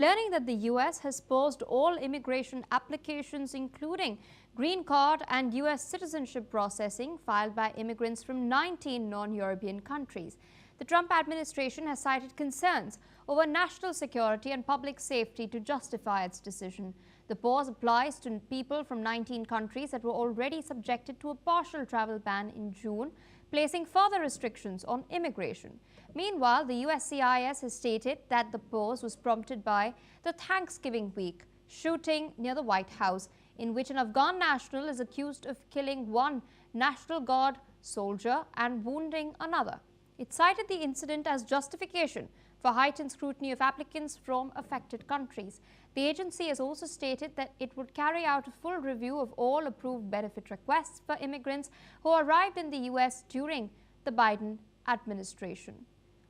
learning that the US has paused all immigration applications, including green card and US citizenship processing filed by immigrants from 19 non-European countries. The Trump administration has cited concerns over national security and public safety to justify its decision. The pause applies to people from 19 countries that were already subjected to a partial travel ban in June, placing further restrictions on immigration. Meanwhile, the USCIS has stated that the pause was prompted by the Thanksgiving week shooting near the White House, in which an Afghan national is accused of killing one National Guard soldier and wounding another. It cited the incident as justification for heightened scrutiny of applicants from affected countries. The agency has also stated that it would carry out a full review of all approved benefit requests for immigrants who arrived in the U.S. during the Biden administration.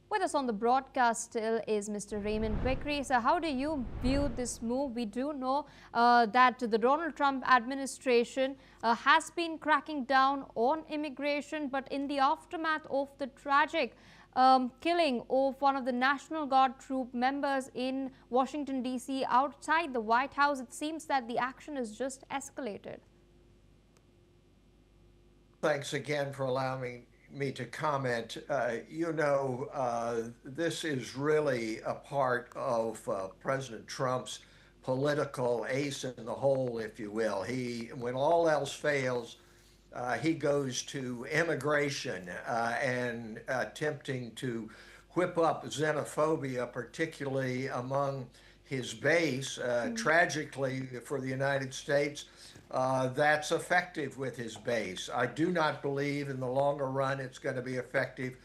With us on the broadcast still is Mr. Raymond Vickery. So how do you view this move? We do know that the Donald Trump administration has been cracking down on immigration, but in the aftermath of the tragic killing of one of the National Guard troop members in Washington, D.C. outside the White House, it seems that the action has just escalated. Thanks again for allowing me to comment. This is really a part of President Trump's political ace in the hole, if you will. When all else fails, he goes to immigration and attempting to whip up xenophobia, particularly among his base. Tragically for the United States, that's effective with his base. I do not believe in the longer run it's going to be effective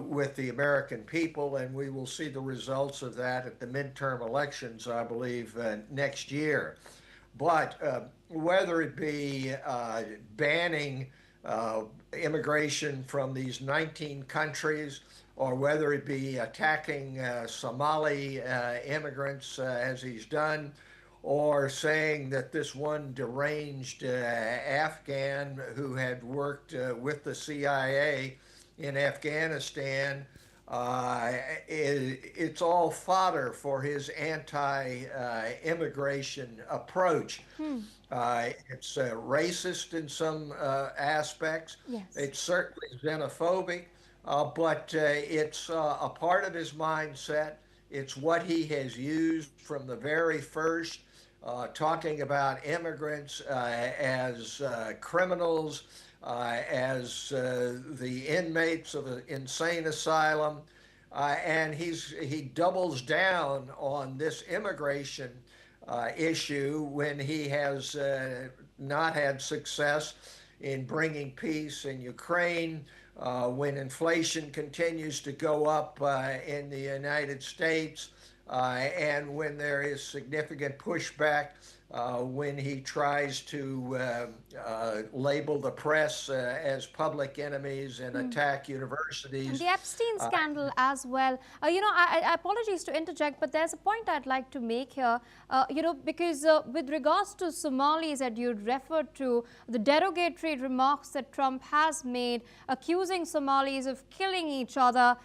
with the American people, and we will see the results of that at the midterm elections, I believe, next year. But whether it be banning immigration from these 19 countries, or whether it be attacking Somali immigrants as he's done, or saying that this one deranged Afghan who had worked with the CIA in Afghanistan, it's all fodder for his anti-immigration approach. It's racist in some aspects. Yes. It's certainly xenophobic, but it's a part of his mindset. It's what he has used from the very first, talking about immigrants as criminals, as the inmates of an insane asylum, and he doubles down on this immigration issue when he has not had success in bringing peace in Ukraine, when inflation continues to go up in the United States, and when there is significant pushback when he tries to label the press as public enemies and attack universities. And the Epstein scandal as well. I apologize to interject, but there's a point I'd like to make here, because with regards to Somalis that you referred to, the derogatory remarks that Trump has made, accusing Somalis of killing each other,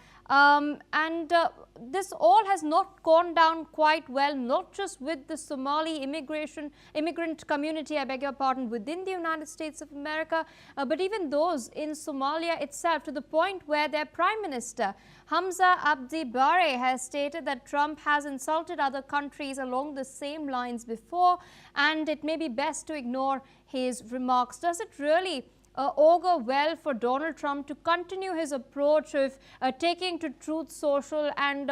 this all has not gone down quite well, not just with the Somali immigrant community, I beg your pardon, within the United States of America, but even those in Somalia itself, to the point where their Prime Minister, Hamza Abdi Bare, has stated that Trump has insulted other countries along the same lines before, and it may be best to ignore his remarks. Does it really augur well for Donald Trump to continue his approach of taking to Truth Social and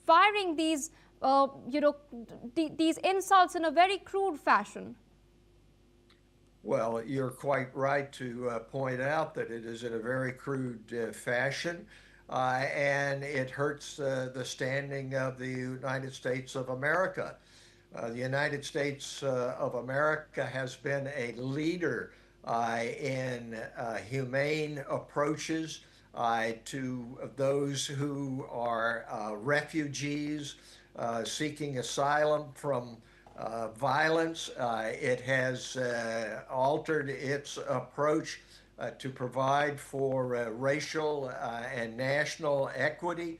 firing these these insults in a very crude fashion? Well, you're quite right to point out that it is in a very crude fashion, and it hurts the standing of the United States of America. The United States of America has been a leader in humane approaches to those who are refugees seeking asylum from violence. It has altered its approach to provide for racial and national equity.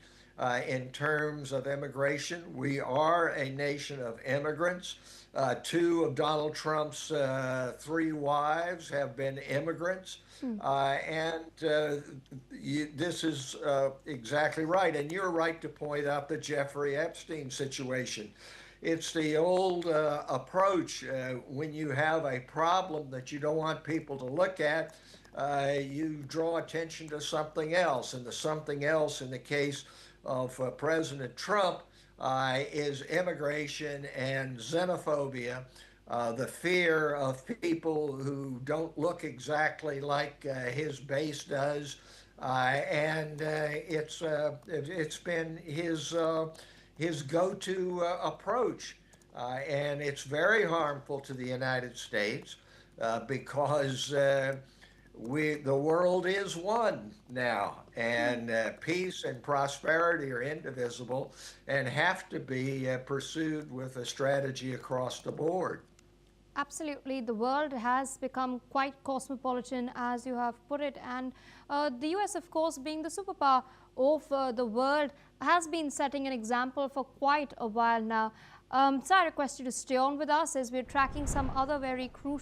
in terms of immigration. We are a nation of immigrants. Two of Donald Trump's three wives have been immigrants. This is exactly right. And you're right to point out the Jeffrey Epstein situation. It's the old approach when you have a problem that you don't want people to look at, you draw attention to something else. And the something else in the case of President Trump is immigration and xenophobia, the fear of people who don't look exactly like his base does. It's been his go-to approach. And it's very harmful to the United States because the world is one now, and peace and prosperity are indivisible and have to be pursued with a strategy across the board. Absolutely. The world has become quite cosmopolitan, as you have put it, and the US, of course, being the superpower of the world, has been setting an example for quite a while now. So I request you to stay on with us as we're tracking some other very crucial